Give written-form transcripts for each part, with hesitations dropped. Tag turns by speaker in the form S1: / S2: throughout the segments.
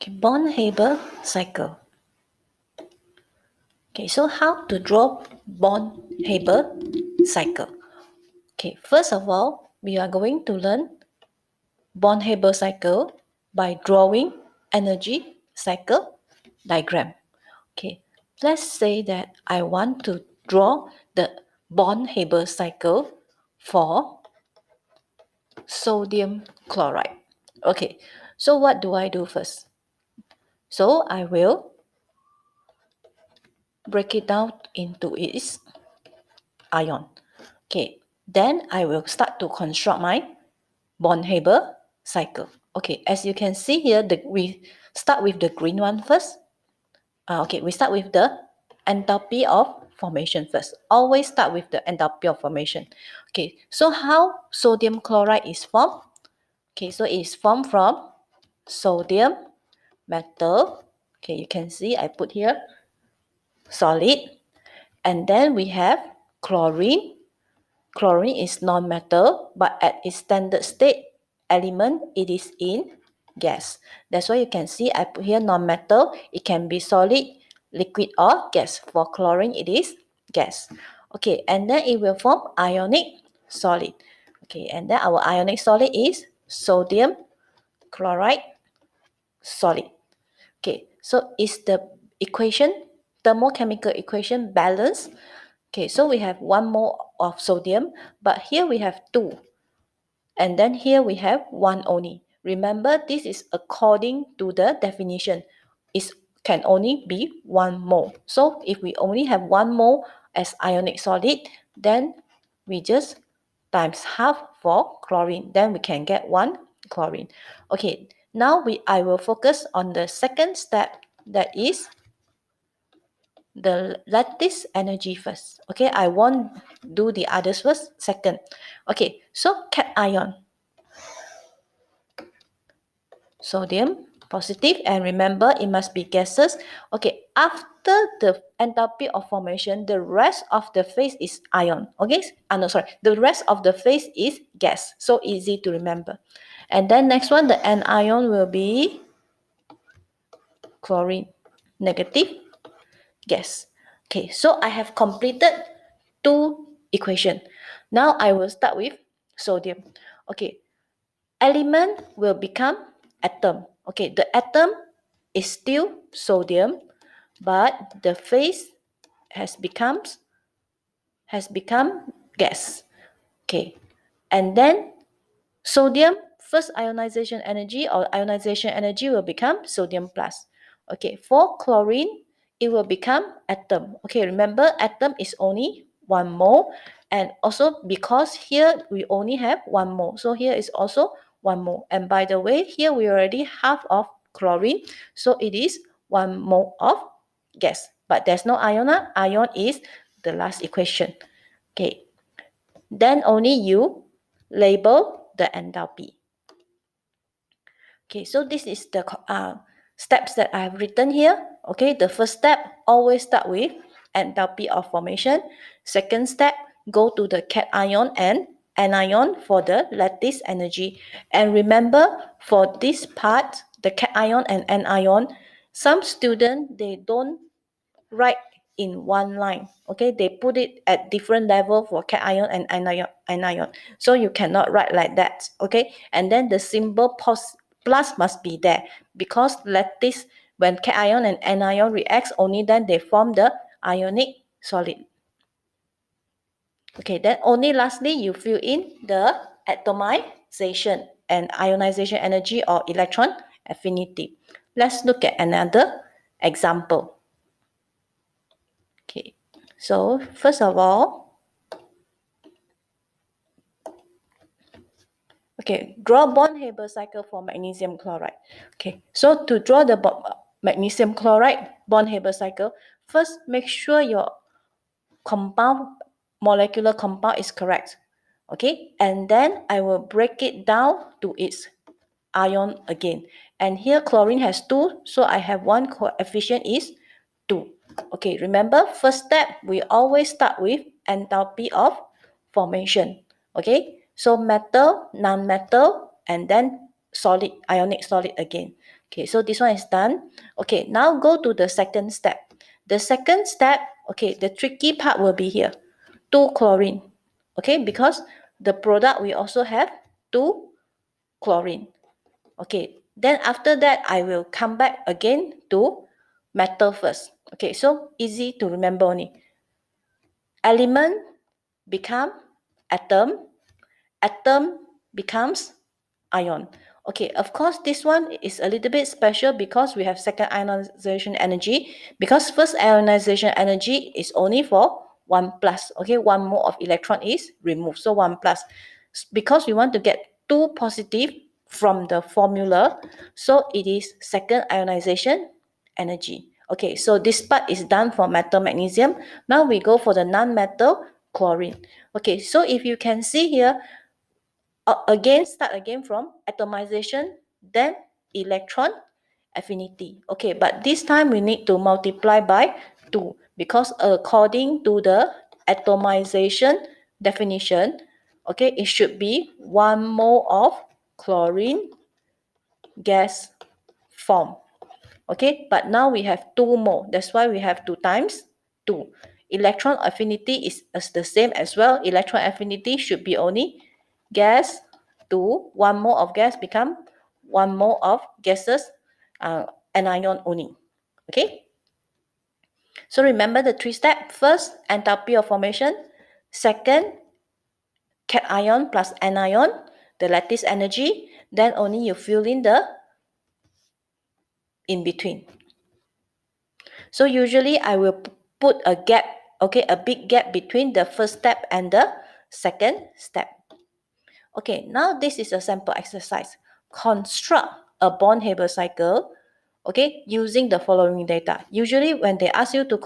S1: Okay, Haber cycle. Okay, so how to draw Haber cycle? Okay, first of all, we are going to learn Haber cycle by drawing energy cycle diagram. Okay, let's say that I want to draw the Haber cycle for sodium chloride. Okay, so what do I do first? So I will break it down into its ion. Okay, then I will start to construct my Haber cycle. Okay, as you can see here, we start with the green one first. Okay, we start with the enthalpy of formation first. Always start with the enthalpy of formation. Okay, so how sodium chloride is formed? Okay, so it is formed from sodium metal. Okay, you can see I put here solid. And then we have chlorine. Chlorine is non-metal, but at its standard state element, it is in gas. That's why you can see I put here non-metal. It can be solid, liquid, or gas. For chlorine, it is gas. Okay, and then it will form ionic solid. Okay, and then our ionic solid is sodium chloride solid. Okay, so is the equation, thermochemical equation balanced? Okay, so we have 1 mole of sodium, but here we have 2. And then here we have 1 only. Remember, this is according to the definition. It can only be 1 mole. So if we only have 1 mole as ionic solid, then we just times half for chlorine. Then we can get 1 chlorine. Okay, now I will focus on the second step, that is the lattice energy first. Okay, I won't do the others first, second. Okay, so cation, sodium, positive, and remember it must be gases. Okay, after the enthalpy of formation, the rest of the phase is ion. Okay, no, sorry, the rest of the phase is gas. So easy to remember. And then next one, the anion will be chlorine, negative gas. Okay, so I have completed 2 equations. Now I will start with sodium. Okay, element will become atom. Okay, the atom is still sodium, but the phase has become gas. Okay, and then sodium first ionization energy or ionization energy will become sodium plus. Okay, for chlorine, it will become atom. Okay, remember atom is only 1 mole, and also because here we only have 1 mole, so here is also 1 mole. And by the way, here we already half of chlorine, so it is 1 mole of gas. But there's no ion. Ion is the last equation. Okay, then only you label the enthalpy. Okay, so this is the steps that I have written here. Okay, the first step, always start with enthalpy of formation. Second step, go to the cation and anion for the lattice energy. And remember, for this part, the cation and anion, some students, they don't write in one line. Okay, they put it at different level for cation and anion. So you cannot write like that. Okay, and then the symbol plus must be there, because lattice, when cation and anion reacts, only then they form the ionic solid. Okay, then only lastly you fill in the atomization and ionization energy or electron affinity. Let's look at another example. Okay, so first of all, okay, draw Haber cycle for magnesium chloride. Okay, so to draw the magnesium chloride Haber cycle, first make sure your molecular compound is correct. Okay, and then I will break it down to its ion again. And here chlorine has 2, so I have 1 coefficient is 2. Okay, remember, first step, we always start with enthalpy of formation. Okay, so metal, non-metal, and then solid, ionic solid again. Okay, so this one is done. Okay, now go to the second step. The second step, okay, the tricky part will be here. 2 chlorine. Okay, because the product we also have 2 chlorine. Okay, then after that, I will come back again to metal first. Okay, so easy to remember only. Element become atom, atom becomes ion. Okay, of course, this one is a little bit special because we have second ionization energy, because first ionization energy is only for 1 plus. Okay, 1 mole of electron is removed, so 1 plus. Because we want to get 2 positive from the formula, so it is second ionization energy. Okay, so this part is done for metal magnesium. Now we go for the non-metal chlorine. Okay, so if you can see here, start again from atomization, then electron affinity. Okay, but this time we need to multiply by 2 because according to the atomization definition, okay, it should be 1 mole of chlorine gas form. Okay, but now we have 2 more. That's why we have 2 times 2. Electron affinity is the same as well. Electron affinity should be only gas to 1 mole of gas become 1 mole of gases, anion only. Okay, so remember the 3 steps. First, enthalpy of formation. Second, cation plus anion, the lattice energy. Then only you fill in the in between. So usually I will put a gap, okay, a big gap between the first step and the second step. Okay, now this is a sample exercise. Construct a Born-Haber cycle, okay, using the following data. Usually when they ask you to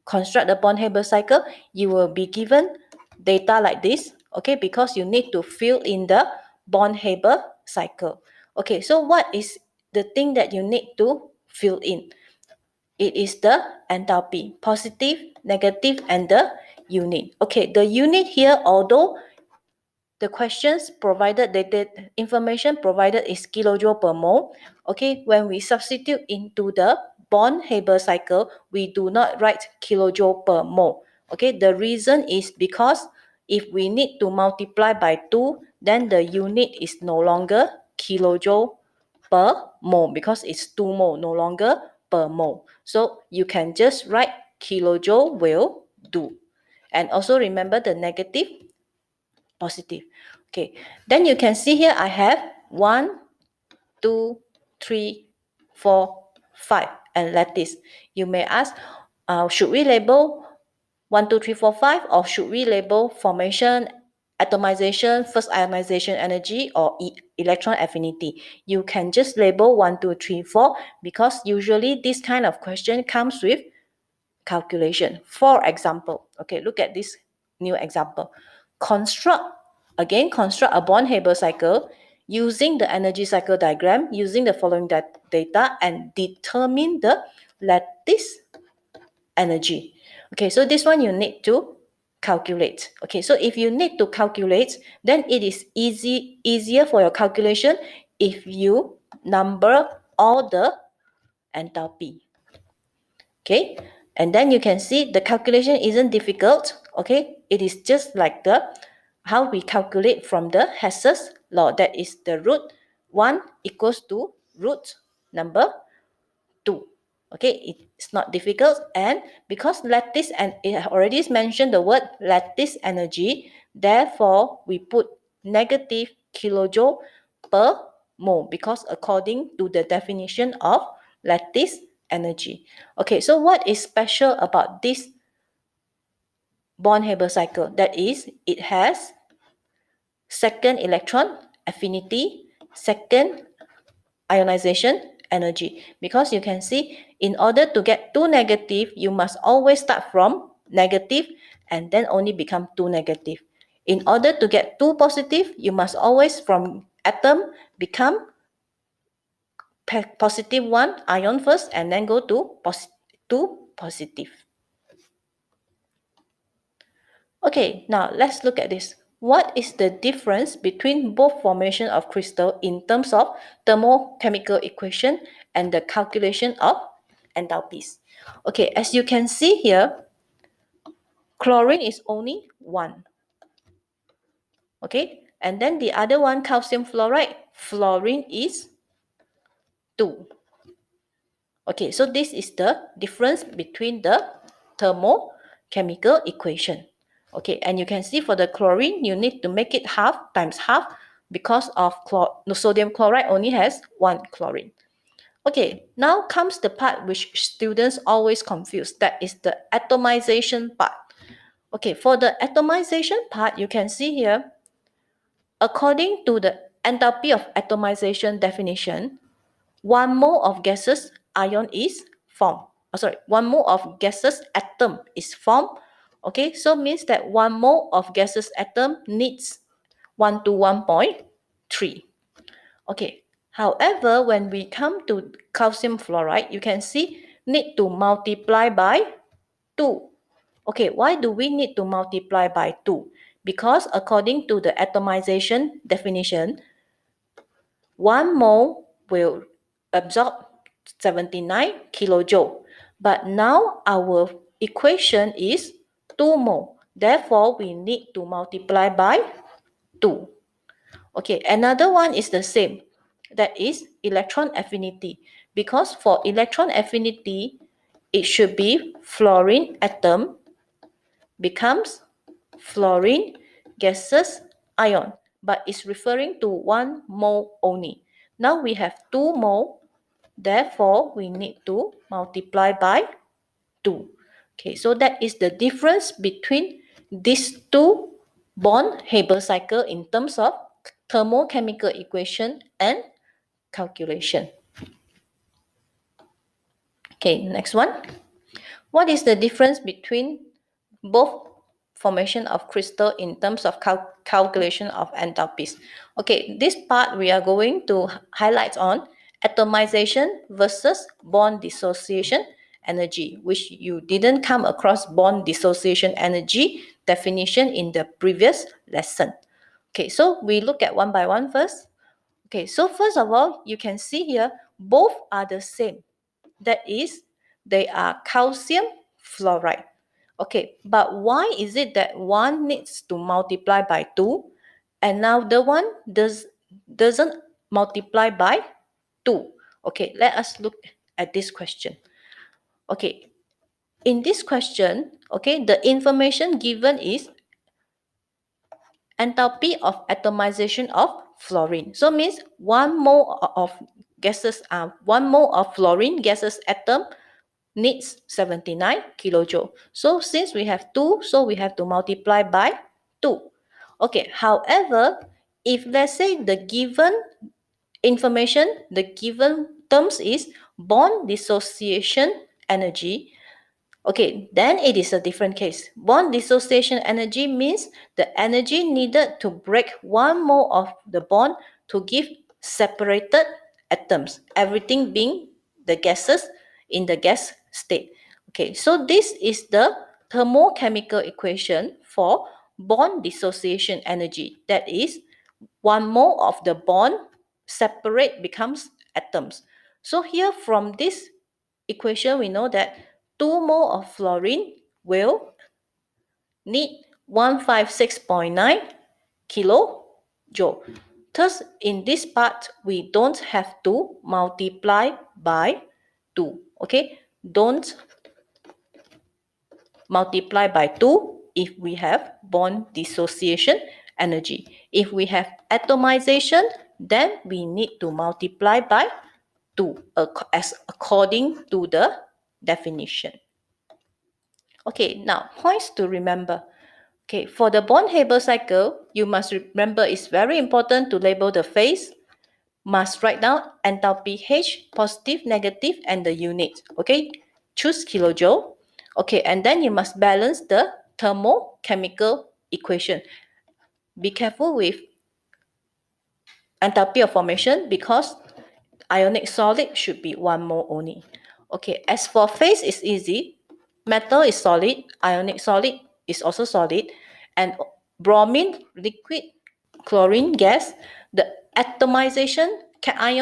S1: construct the Born-Haber cycle, you will be given data like this, okay, because you need to fill in the Born-Haber cycle. Okay, so what is the thing that you need to fill in? It is the enthalpy, positive, negative, and the unit. Okay, the unit here, although the questions provided, the information provided is kilojoule per mole. Okay, when we substitute into the Born-Haber cycle, we do not write kilojoule per mole. Okay, the reason is because if we need to multiply by 2, then the unit is no longer kilojoule per mole because it's 2 mole, no longer per mole. So you can just write kilojoule will do. And also remember the negative, positive. Okay, then you can see here I have 1, 2, 3, 4, 5 and lattice. You may ask, should we label 1, 2, 3, 4, 5 or should we label formation, atomization, first ionization energy or electron affinity? You can just label 1, 2, 3, 4 because usually this kind of question comes with calculation. For example, okay, look at this new example. Construct a Born-Haber cycle using the energy cycle diagram, using the following data and determine the lattice energy. Okay, so this one you need to calculate. Okay, so if you need to calculate, then it is easier for your calculation if you number all the enthalpy. Okay, and then you can see the calculation isn't difficult. Okay, it is just like the how we calculate from the Hess's law, that is the root 1 equals to root number 2. Okay, it's not difficult, and because lattice, and it already mentioned the word lattice energy, therefore we put negative kilojoule per mole because according to the definition of lattice energy. Okay, so what is special about this Born-Haber cycle? That is, it has second electron affinity, second ionization energy, because you can see in order to get 2 negative, you must always start from negative and then only become 2 negative. In order to get 2 positive, you must always from atom become positive 1 ion first and then go to positive. Okay, now let's look at this. what is the difference between both formation of crystal in terms of thermochemical equation and the calculation of enthalpies? Okay, as you can see here, chlorine is only 1. Okay, and then the other one, calcium fluoride, fluorine is 2. Okay, so this is the difference between the thermochemical equation. Okay, and you can see for the chlorine, you need to make it half times half because of sodium chloride only has 1 chlorine. Okay, now comes the part which students always confuse. That is the atomization part. Okay, for the atomization part, you can see here, according to the enthalpy of atomization definition, 1 mole of gaseous ion is formed. 1 mole of gaseous atom is formed. Okay, so means that 1 mole of gaseous atom needs 1 to 1.3. Okay, however, when we come to calcium fluoride, you can see need to multiply by 2. Okay, why do we need to multiply by 2? Because according to the atomization definition, 1 mole will absorb 79 kilojoule. But now our equation is 2 mole. Therefore, we need to multiply by 2. Okay, another one is the same. That is electron affinity. Because for electron affinity, it should be fluorine atom becomes fluorine gaseous ion, but it's referring to 1 mole only. Now we have 2 mole, therefore we need to multiply by 2. Okay, so that is the difference between these two Born-Haber cycle in terms of thermochemical equation and calculation. Okay, next one. What is the difference between both formation of crystal in terms of calculation of enthalpies? Okay, this part we are going to highlight on atomization versus bond dissociation energy, which you didn't come across bond dissociation energy definition in the previous lesson. Okay, so we look at one by one first. Okay, so first of all, you can see here, both are the same. That is, they are calcium fluoride. Okay, but why is it that one needs to multiply by 2 and now the one doesn't multiply by 2? Okay, let us look at this question. Okay, in this question, okay, the information given is enthalpy of atomization of fluorine. So means 1 mole of gases, 1 mole of fluorine gaseous atom needs 79 kilojoule. So since we have 2, so we have to multiply by 2. Okay, however, if let's say the given information, the given terms is bond dissociation energy, okay, then it is a different case. Bond dissociation energy means the energy needed to break 1 mole of the bond to give separated atoms, everything being the gases in the gas state. Okay, so this is the thermochemical equation for bond dissociation energy. That is, 1 mole of the bond separate becomes atoms. So here from this equation, we know that 2 mole of fluorine will need 156.9 kilojoule. Thus, in this part, we don't have to multiply by 2. Okay, don't multiply by 2 if we have bond dissociation energy. If we have atomization, then we need to multiply by 2 as according to the definition. Okay, now points to remember. Okay, for the Born-Haber cycle, you must remember it's very important to label the phase. Must write down enthalpy H, positive, negative, and the unit. Okay, choose kilojoule. Okay, and then you must balance the thermochemical equation. Be careful with enthalpy of formation because ionic solid should be 1 mole only. Okay, as for phase, it's easy. Metal is solid, ionic solid is also solid, and bromine liquid, chlorine gas, the atomization cation